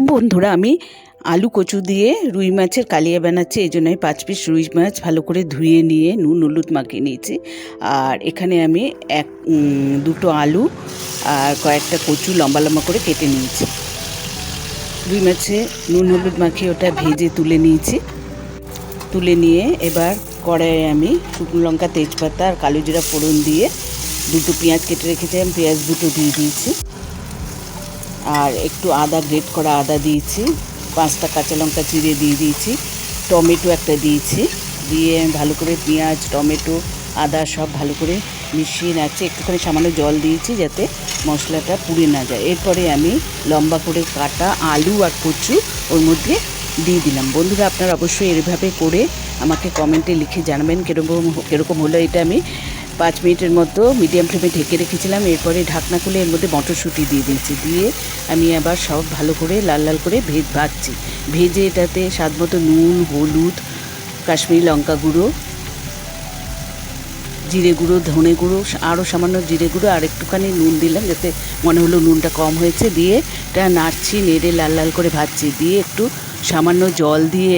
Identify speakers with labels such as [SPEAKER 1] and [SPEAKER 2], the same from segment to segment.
[SPEAKER 1] বন্ধুরা, আমি আলু কচু দিয়ে রুই মাছের কালিয়া বানাচ্ছি। এই জন্য আমি 5 পিস রুই মাছ ভালো করে ধুয়ে নিয়ে নুন হলুদ মাখিয়ে নিয়েছি। আর এখানে আমি দুটো আলু আর কয়েকটা কচু লম্বা লম্বা করে কেটে নিয়েছি। রুই মাছে নুন হলুদ মাখিয়ে ওটা ভেজে তুলে নিয়েছি। তুলে নিয়ে এবার কড়াইয়ে আমি শুকনো লঙ্কা, তেজপাতা আর কালো জিরা ফোড়ন দিয়ে দুটো পেঁয়াজ কেটে রেখেছিলাম, পেঁয়াজ দুটো দিয়ে দিয়েছি। আর একটু আদা, গ্রেট করা আদা দিয়েছি, 5টা কাঁচা লঙ্কা চিড়ে দিয়ে দিয়েছি, টমেটো একটা দিয়েছি। দিয়ে আমি ভালো করে পেঁয়াজ, টমেটো, আদা সব ভালো করে মিশিয়ে নাড়ছি। একটুখানি সামান্য জল দিয়েছি যাতে মশলাটা পুড়ে না যায়। এরপরে আমি লম্বা করে কাটা আলু আর কচু ওর মধ্যে দিয়ে দিলাম। বন্ধুরা, আপনারা অবশ্যই এভাবে করে আমাকে কমেন্টে লিখে জানাবেন কীরকম হলো। এটা আমি 5 মিনিটের মতো মিডিয়াম ফ্লেমে ঢেকে রেখেছিলাম। এরপরে ঢাকনা খুলে এর মধ্যে মটরশুঁটি দিয়ে দিয়েছি। দিয়ে আমি আবার সব ভালো করে লাল লাল করে ভাজছি। ভেজে এটাতে স্বাদ মতো নুন, হলুদ, কাশ্মীরি লঙ্কা গুঁড়ো, জিরে গুঁড়ো, ধনে গুঁড়ো, আরও সামান্য জিরে গুঁড়ো আর একটুখানি নুন দিলাম যাতে মনে হলো নুনটা কম হয়েছে। দিয়ে এটা নাড়ছি, নেড়ে লাল লাল করে ভাজছি। দিয়ে একটু সামান্য জল দিয়ে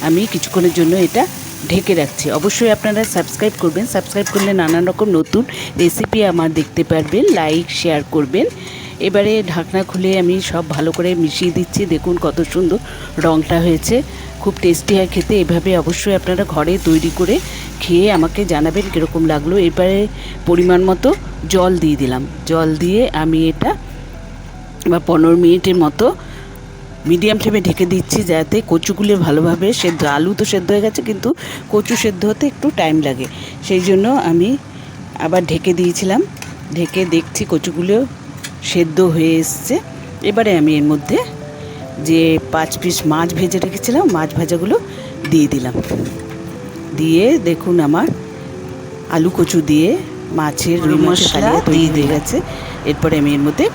[SPEAKER 1] আমি কিছুক্ষণের জন্য এটা ঢেকে রাখছি। অবশ্যই আপনারা সাবস্ক্রাইব করবেন। সাবস্ক্রাইব করলে নানান রকম নতুন রেসিপি আমার দেখতে পারবেন। লাইক শেয়ার করবেন। এবারে ঢাকনা খুলে আমি সব ভালো করে মিশিয়ে দিচ্ছি। দেখুন কত সুন্দর রঙটা হয়েছে, খুব টেস্টি হয় খেতে। এভাবে অবশ্যই আপনারা ঘরে তৈরি করে খেয়ে আমাকে জানাবেন কীরকম লাগলো। এবারে পরিমাণ মতো জল দিয়ে দিলাম। জল দিয়ে আমি এটা 15 মিনিটের মতো মিডিয়াম ফ্লেমে ঢেকে দিচ্ছি যাতে কচুগুলো ভালোভাবে সেদ্ধ। আলু তো সেদ্ধ হয়ে গেছে, কিন্তু কচু সেদ্ধ হতে একটু টাইম লাগে। সেই জন্য আমি আবার ঢেকে দিয়েছিলাম। ঢেকে দেখছি কচুগুলো সেদ্ধ হয়ে এসছে। এবারে আমি এর মধ্যে যে 5 পিস মাছ ভেজে রেখেছিলাম, মাছ ভাজাগুলো দিয়ে দিলাম। দিয়ে দেখুন আমার আলু কচু দিয়ে মাছের রুই মশলা তৈরি হয়ে গেছে। এরপরে আমি এর মধ্যে